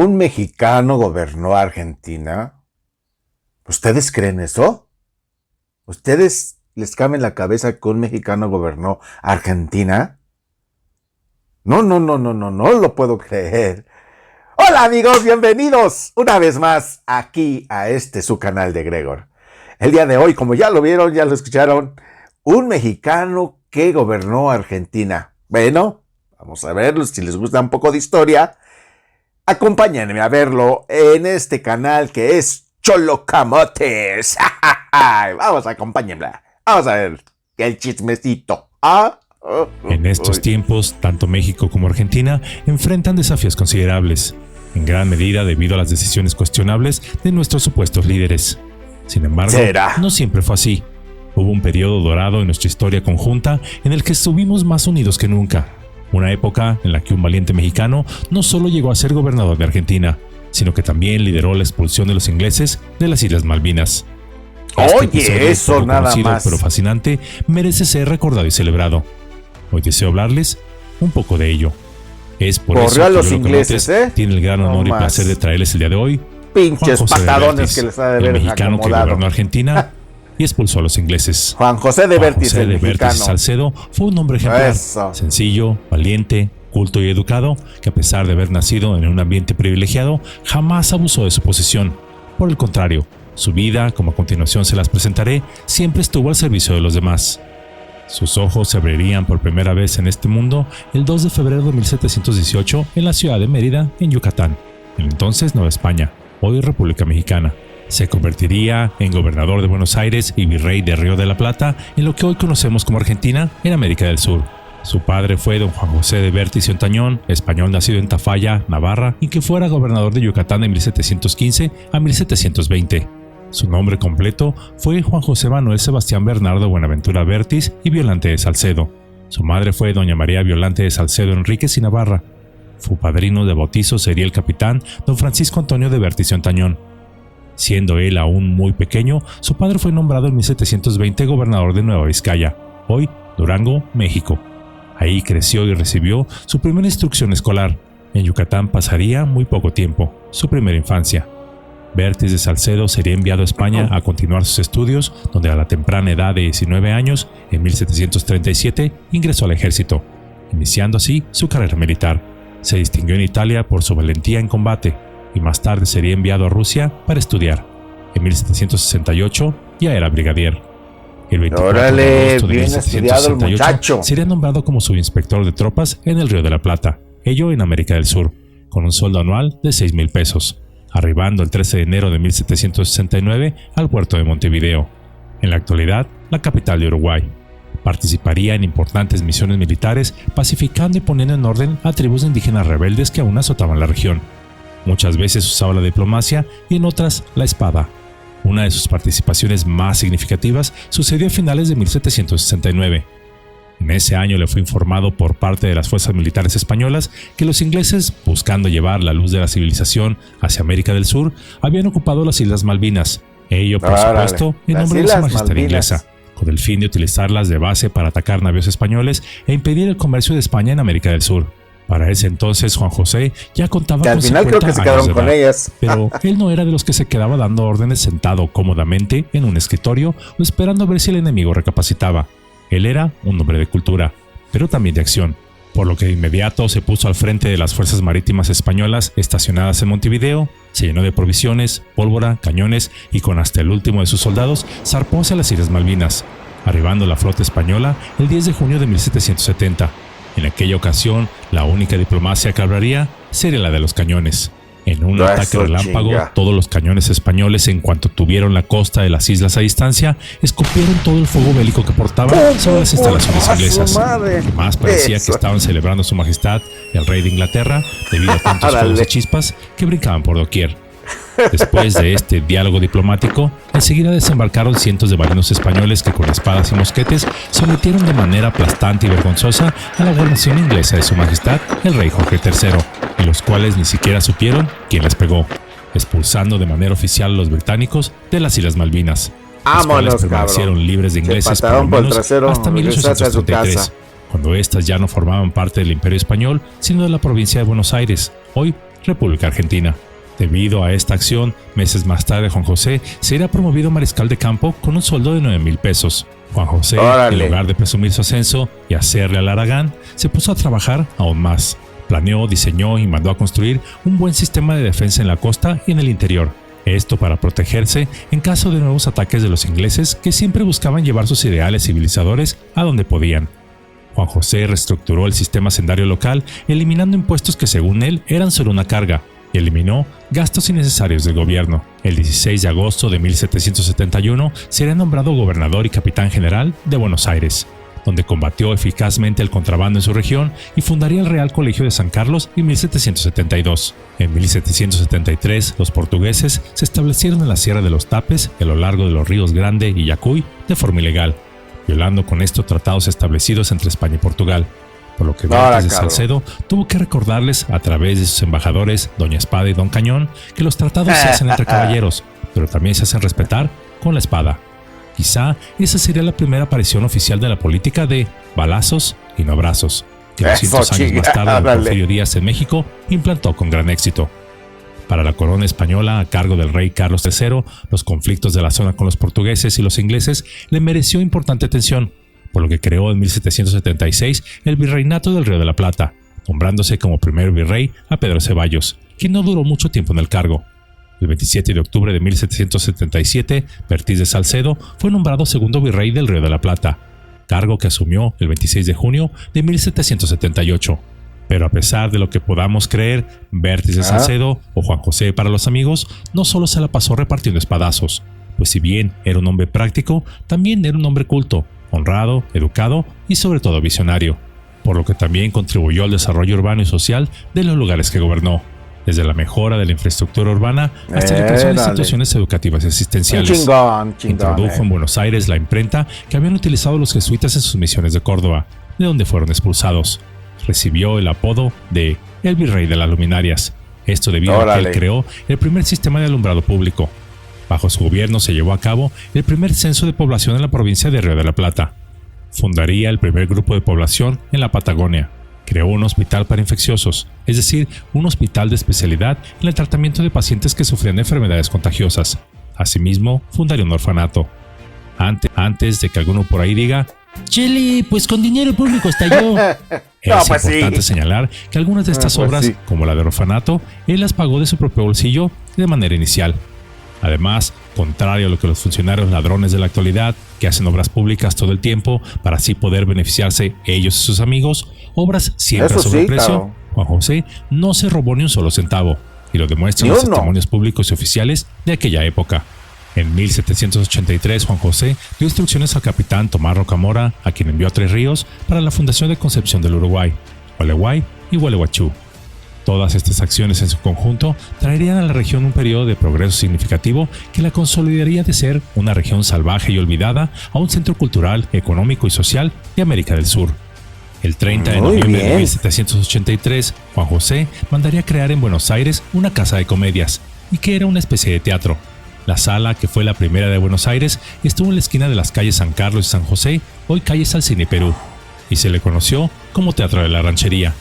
¿Un mexicano gobernó Argentina? ¿Ustedes creen eso? ¿Ustedes les cabe en la cabeza que un mexicano gobernó Argentina? No lo puedo creer. Hola amigos, bienvenidos una vez más aquí a su canal de Gregor. El día de hoy, como ya lo vieron, ya lo escucharon, un mexicano que gobernó Argentina. Bueno, vamos a verlo, si les gusta un poco de historia, acompáñenme a verlo en este canal que es Cholocamotes. Vamos, acompáñenme. Vamos a ver el chismecito. En estos tiempos, tanto México como Argentina enfrentan desafíos considerables, en gran medida debido a las decisiones cuestionables de nuestros supuestos líderes. Sin embargo, no siempre fue así. Hubo un periodo dorado en nuestra historia conjunta en el que estuvimos más unidos que nunca. Una época en la que un valiente mexicano no solo llegó a ser gobernador de Argentina, sino que también lideró la expulsión de los ingleses de las Islas Malvinas. Oye, eso nada más. Pero fascinante, merece ser recordado y celebrado. Hoy deseo hablarles un poco de ello. Es por eso que los ingleses, tiene el gran honor y placer de traerles el día de hoy pinches patadones que les ha de ver el mexicano acomodado. Que gobernó Argentina y expulsó a los ingleses. Juan José de Vértiz, Juan José de Vértiz Salcedo fue un hombre ejemplar, sencillo, valiente, culto y educado, que a pesar de haber nacido en un ambiente privilegiado, jamás abusó de su posición. Por el contrario, su vida, como a continuación se las presentaré, siempre estuvo al servicio de los demás. Sus ojos se abrirían por primera vez en este mundo el 2 de febrero de 1718 en la ciudad de Mérida, en Yucatán, en entonces Nueva España, hoy República Mexicana. Se convertiría en gobernador de Buenos Aires y virrey de Río de la Plata en lo que hoy conocemos como Argentina, en América del Sur. Su padre fue don Juan José de Vértiz y Ontañón, español nacido en Tafalla, Navarra, y que fuera gobernador de Yucatán de 1715 a 1720. Su nombre completo fue Juan José Manuel Sebastián Bernardo Buenaventura Vértiz y Violante de Salcedo. Su madre fue doña María Violante de Salcedo Enríquez y Navarra. Su padrino de bautizo sería el capitán don Francisco Antonio de Vértiz y Ontañón. Siendo él aún muy pequeño, su padre fue nombrado en 1720 gobernador de Nueva Vizcaya, hoy Durango, México. Ahí creció y recibió su primera instrucción escolar. En Yucatán pasaría muy poco tiempo, su primera infancia. Vértiz de Salcedo sería enviado a España a continuar sus estudios, donde a la temprana edad de 19 años, en 1737, ingresó al ejército, iniciando así su carrera militar. Se distinguió en Italia por su valentía en combate, y más tarde sería enviado a Rusia para estudiar. En 1768 ya era brigadier. El 24 de agosto de 1768 sería nombrado como subinspector de tropas en el Río de la Plata, ello en América del Sur, con un sueldo anual de 6,000 pesos, arribando el 13 de enero de 1769 al puerto de Montevideo, en la actualidad la capital de Uruguay. Participaría en importantes misiones militares, pacificando y poniendo en orden a tribus de indígenas rebeldes que aún azotaban la región. Muchas veces usaba la diplomacia y en otras la espada. Una de sus participaciones más significativas sucedió a finales de 1769. En ese año le fue informado por parte de las fuerzas militares españolas que los ingleses, buscando llevar la luz de la civilización hacia América del Sur, habían ocupado las Islas Malvinas, ello por supuesto en nombre de su majestad inglesa, con el fin de utilizarlas de base para atacar navíos españoles e impedir el comercio de España en América del Sur. Para ese entonces Juan José ya contaba con 50 años de edad, pero él no era de los que se quedaba dando órdenes sentado cómodamente en un escritorio o esperando a ver si el enemigo recapacitaba. Él era un hombre de cultura, pero también de acción, por lo que de inmediato se puso al frente de las fuerzas marítimas españolas estacionadas en Montevideo, se llenó de provisiones, pólvora, cañones y con hasta el último de sus soldados zarpó hacia las Islas Malvinas, arribando la flota española el 10 de junio de 1770. En aquella ocasión, la única diplomacia que hablaría sería la de los cañones. En un ataque relámpago, todos los cañones españoles, en cuanto tuvieron la costa de las islas a distancia, escupieron todo el fuego bélico que portaban sobre las instalaciones inglesas. Además, parecía que estaban celebrando a su majestad, el rey de Inglaterra, debido a tantos fuegos y chispas que brincaban por doquier. Después de este diálogo diplomático, enseguida desembarcaron cientos de marinos españoles que con espadas y mosquetes sometieron de manera aplastante y vergonzosa a la guarnición inglesa de su majestad, el rey Jorge III, y los cuales ni siquiera supieron quién les pegó, expulsando de manera oficial a los británicos de las Islas Malvinas, las cuales permanecieron libres de ingleses por lo menos hasta 1833, cuando éstas ya no formaban parte del Imperio Español, sino de la provincia de Buenos Aires, hoy República Argentina. Debido a esta acción, meses más tarde Juan José sería promovido mariscal de campo con un sueldo de 9,000 pesos. Juan José, en lugar de presumir su ascenso y hacerle al Aragán, se puso a trabajar aún más. Planeó, diseñó y mandó a construir un buen sistema de defensa en la costa y en el interior. Esto para protegerse en caso de nuevos ataques de los ingleses que siempre buscaban llevar sus ideales civilizadores a donde podían. Juan José reestructuró el sistema hacendario local, eliminando impuestos que según él eran solo una carga, y eliminó gastos innecesarios del gobierno. El 16 de agosto de 1771 sería nombrado gobernador y capitán general de Buenos Aires, donde combatió eficazmente el contrabando en su región y fundaría el Real Colegio de San Carlos en 1772. En 1773, los portugueses se establecieron en la Sierra de los Tapes y a lo largo de los ríos Grande y Yacuy de forma ilegal, violando con esto tratados establecidos entre España y Portugal, por lo que Vértiz de Salcedo tuvo que recordarles a través de sus embajadores Doña Espada y Don Cañón que los tratados se hacen entre caballeros, pero también se hacen respetar con la espada. Quizá esa sería la primera aparición oficial de la política de balazos y no abrazos, que 200 años más tarde Porfirio Díaz en México implantó con gran éxito. Para la corona española, a cargo del rey Carlos III, los conflictos de la zona con los portugueses y los ingleses le mereció importante atención, por lo que creó en 1776 el Virreinato del Río de la Plata, nombrándose como primer virrey a Pedro Ceballos, quien no duró mucho tiempo en el cargo. El 27 de octubre de 1777, Vértiz de Salcedo fue nombrado segundo virrey del Río de la Plata, cargo que asumió el 26 de junio de 1778. Pero a pesar de lo que podamos creer, Vértiz de Salcedo, o Juan José para los amigos, no solo se la pasó repartiendo espadazos, pues si bien era un hombre práctico, también era un hombre culto, honrado, educado y sobre todo visionario, por lo que también contribuyó al desarrollo urbano y social de los lugares que gobernó, desde la mejora de la infraestructura urbana hasta la creación de instituciones educativas y asistenciales. Introdujo en Buenos Aires la imprenta que habían utilizado los jesuitas en sus misiones de Córdoba, de donde fueron expulsados. Recibió el apodo de el Virrey de las Luminarias, esto debido a que él creó el primer sistema de alumbrado público. Bajo su gobierno se llevó a cabo el primer censo de población en la provincia de Río de la Plata. Fundaría el primer grupo de población en la Patagonia. Creó un hospital para infecciosos, es decir, un hospital de especialidad en el tratamiento de pacientes que sufrían de enfermedades contagiosas. Asimismo, fundaría un orfanato. Antes de que alguno por ahí diga, Chile, pues con dinero público estalló. Es importante señalar que algunas de estas obras, como la de orfanato, él las pagó de su propio bolsillo de manera inicial. Además, contrario a lo que los funcionarios ladrones de la actualidad, que hacen obras públicas todo el tiempo para así poder beneficiarse ellos y sus amigos, obras siempre a sobreprecio, claro. Juan José no se robó ni un solo centavo, y lo demuestran los testimonios públicos y oficiales de aquella época. En 1783, Juan José dio instrucciones al capitán Tomás Rocamora, a quien envió a Tres Ríos para la fundación de Concepción del Uruguay, Gualeguay y Gualeguaychú. Todas estas acciones en su conjunto traerían a la región un periodo de progreso significativo que la consolidaría de ser una región salvaje y olvidada a un centro cultural, económico y social de América del Sur. El 30 de noviembre de 1783, Juan José mandaría crear en Buenos Aires una casa de comedias, y que era una especie de teatro. La sala, que fue la primera de Buenos Aires, estuvo en la esquina de las calles San Carlos y San José, hoy calle Salcini y Perú, y se le conoció como Teatro de la Ranchería.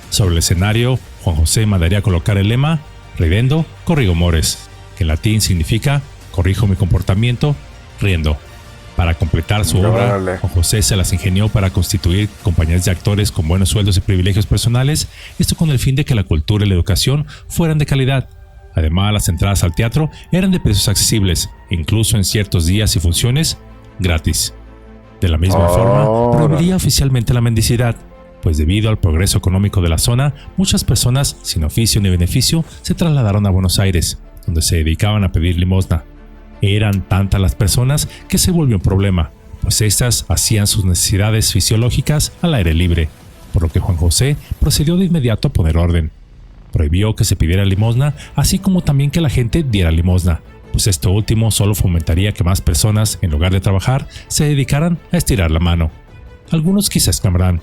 Sobre el escenario, Juan José mandaría colocar el lema Ridendo corrigo mores, que en latín significa corrijo mi comportamiento riendo. Para completar su obra, Juan José se las ingenió para constituir compañías de actores con buenos sueldos y privilegios personales, esto con el fin de que la cultura y la educación fueran de calidad. Además, las entradas al teatro eran de precios accesibles, incluso en ciertos días y funciones, gratis. De la misma forma, prohibiría oficialmente la mendicidad, pues debido al progreso económico de la zona, muchas personas sin oficio ni beneficio se trasladaron a Buenos Aires, donde se dedicaban a pedir limosna. Eran tantas las personas que se volvió un problema, pues estas hacían sus necesidades fisiológicas al aire libre, por lo que Juan José procedió de inmediato a poner orden. Prohibió que se pidiera limosna, así como también que la gente diera limosna, pues esto último solo fomentaría que más personas, en lugar de trabajar, se dedicaran a estirar la mano. Algunos quizás exclamarán,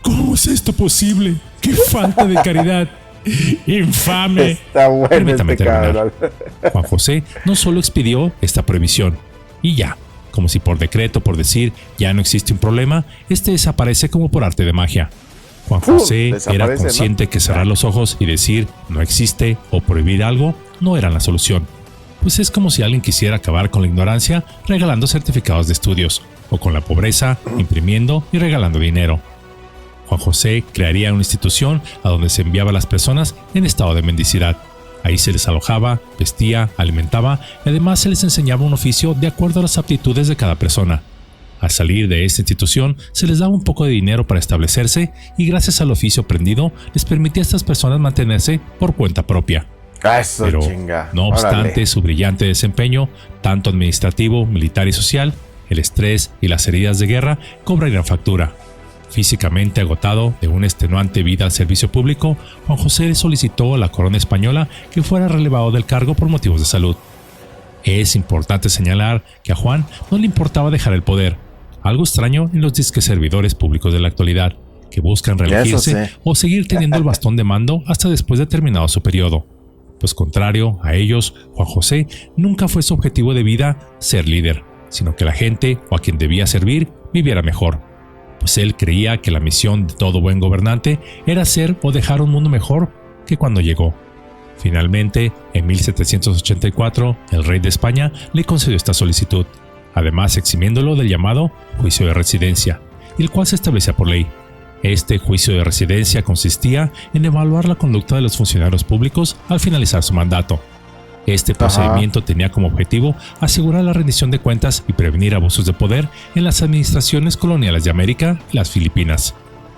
¿cómo es esto posible? ¡Qué falta de caridad! ¡Infame! Está bueno. Permítame terminar. Juan José no solo expidió esta prohibición, y ya, como si por decreto, por decir ya no existe un problema, este desaparece como por arte de magia. Juan José era consciente que cerrar los ojos y decir no existe o prohibir algo no era la solución. Pues es como si alguien quisiera acabar con la ignorancia regalando certificados de estudios, o con la pobreza imprimiendo y regalando dinero. Juan José crearía una institución a donde se enviaba a las personas en estado de mendicidad. Ahí se les alojaba, vestía, alimentaba y además se les enseñaba un oficio de acuerdo a las aptitudes de cada persona. Al salir de esta institución se les daba un poco de dinero para establecerse y gracias al oficio aprendido les permitía a estas personas mantenerse por cuenta propia. Pero, no obstante su brillante desempeño, tanto administrativo, militar y social, el estrés y las heridas de guerra cobrarían factura. Físicamente agotado de una extenuante vida al servicio público, Juan José solicitó a la corona española que fuera relevado del cargo por motivos de salud. Es importante señalar que a Juan no le importaba dejar el poder, algo extraño en los disque servidores públicos de la actualidad, que buscan reelegirse o seguir teniendo el bastón de mando hasta después de terminado su periodo. Pues contrario a ellos, Juan José nunca fue su objetivo de vida ser líder, sino que la gente o a quien debía servir viviera mejor. Pues él creía que la misión de todo buen gobernante era hacer o dejar un mundo mejor que cuando llegó. Finalmente, en 1784, el rey de España le concedió esta solicitud, además eximiéndolo del llamado juicio de residencia, el cual se establecía por ley. Este juicio de residencia consistía en evaluar la conducta de los funcionarios públicos al finalizar su mandato. Este procedimiento tenía como objetivo asegurar la rendición de cuentas y prevenir abusos de poder en las administraciones coloniales de América y las Filipinas,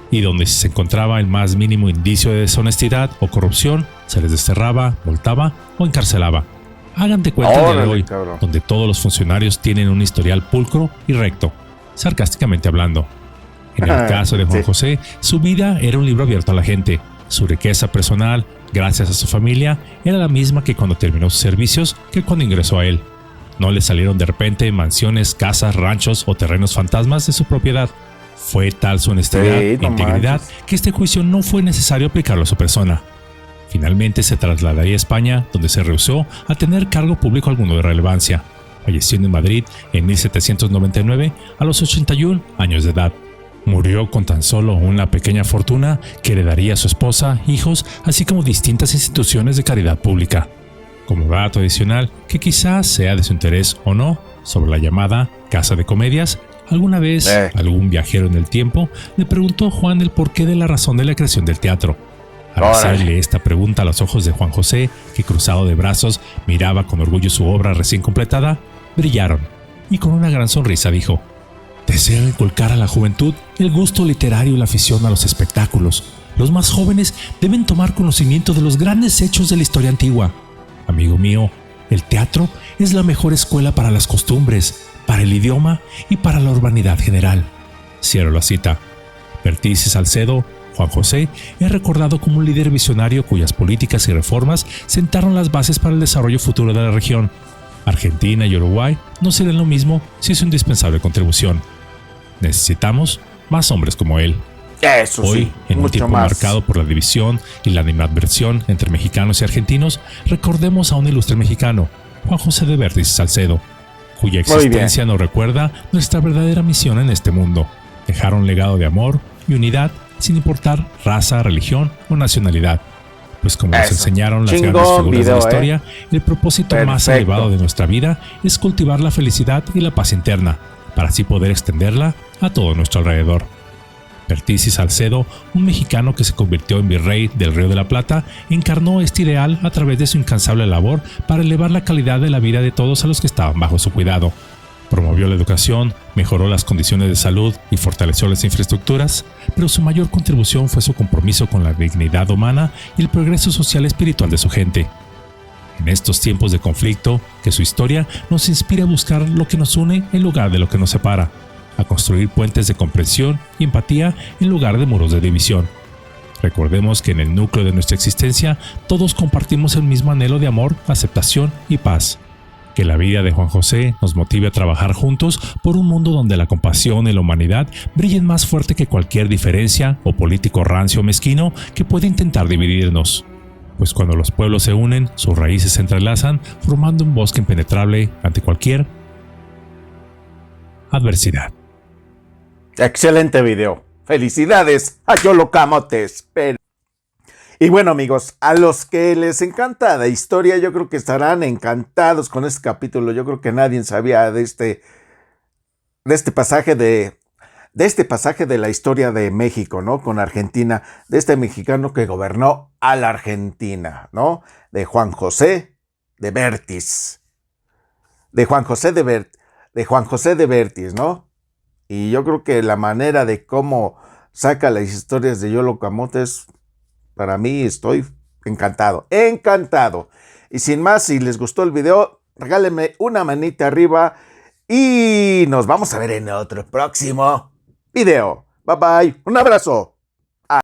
y donde si se encontraba el más mínimo indicio de deshonestidad o corrupción, se les desterraba, multaba o encarcelaba. Hagan de cuenta el día de hoy, donde todos los funcionarios tienen un historial pulcro y recto, sarcásticamente hablando. En el caso de Juan José, su vida era un libro abierto a la gente. Su riqueza personal, gracias a su familia, era la misma que cuando terminó sus servicios que cuando ingresó a él. No le salieron de repente mansiones, casas, ranchos o terrenos fantasmas de su propiedad. Fue tal su honestidad e integridad que este juicio no fue necesario aplicarlo a su persona. Finalmente se trasladaría a España, donde se rehusó a tener cargo público alguno de relevancia, falleciendo en Madrid en 1799 a los 81 años de edad. Murió con tan solo una pequeña fortuna que heredaría a su esposa, hijos, así como distintas instituciones de caridad pública. Como dato adicional, que quizás sea de su interés o no, sobre la llamada Casa de Comedias, alguna vez algún viajero en el tiempo le preguntó a Juan el porqué de la razón de la creación del teatro. Al hacerle esta pregunta a los ojos de Juan José, que cruzado de brazos miraba con orgullo su obra recién completada, brillaron, y con una gran sonrisa dijo: deseo inculcar a la juventud el gusto literario y la afición a los espectáculos. Los más jóvenes deben tomar conocimiento de los grandes hechos de la historia antigua. Amigo mío, el teatro es la mejor escuela para las costumbres, para el idioma y para la urbanidad general. Cierro la cita. Pertiz y Salcedo, Juan José, es recordado como un líder visionario cuyas políticas y reformas sentaron las bases para el desarrollo futuro de la región. Argentina y Uruguay no serían lo mismo sin su indispensable contribución. Necesitamos más hombres como él. Hoy, en un tiempo marcado por la división y la animadversión entre mexicanos y argentinos, recordemos a un ilustre mexicano, Juan José de Pertiz y Salcedo, cuya existencia nos recuerda nuestra verdadera misión en este mundo: dejar un legado de amor y unidad sin importar raza, religión o nacionalidad. Pues como nos enseñaron las grandes figuras de la historia, el propósito más elevado de nuestra vida es cultivar la felicidad y la paz interna, para así poder extenderla a todo nuestro alrededor. Pertiz y Salcedo, un mexicano que se convirtió en virrey del Río de la Plata, encarnó este ideal a través de su incansable labor para elevar la calidad de la vida de todos a los que estaban bajo su cuidado. Promovió la educación, mejoró las condiciones de salud y fortaleció las infraestructuras, pero su mayor contribución fue su compromiso con la dignidad humana y el progreso social y espiritual de su gente. En estos tiempos de conflicto, que su historia nos inspira a buscar lo que nos une en lugar de lo que nos separa, a construir puentes de comprensión y empatía en lugar de muros de división. Recordemos que en el núcleo de nuestra existencia todos compartimos el mismo anhelo de amor, aceptación y paz. Que la vida de Juan José nos motive a trabajar juntos por un mundo donde la compasión y la humanidad brillen más fuerte que cualquier diferencia o político rancio o mezquino que pueda intentar dividirnos. Pues cuando los pueblos se unen, sus raíces se entrelazan, formando un bosque impenetrable ante cualquier adversidad. Excelente video. Felicidades a Yolo Camotes. Y bueno, amigos, a los que les encanta la historia, yo creo que estarán encantados con este capítulo. Yo creo que nadie sabía de este pasaje de la historia de México, ¿no? Con Argentina, de este mexicano que gobernó a la Argentina, ¿no? De Juan José de Bertis. De Juan José de Bertis, ¿no? Y yo creo que la manera de cómo saca las historias de Yolo Camotes, para mí estoy encantado. Y sin más, si les gustó el video, regálenme una manita arriba y nos vamos a ver en otro próximo video. Bye bye. Un abrazo.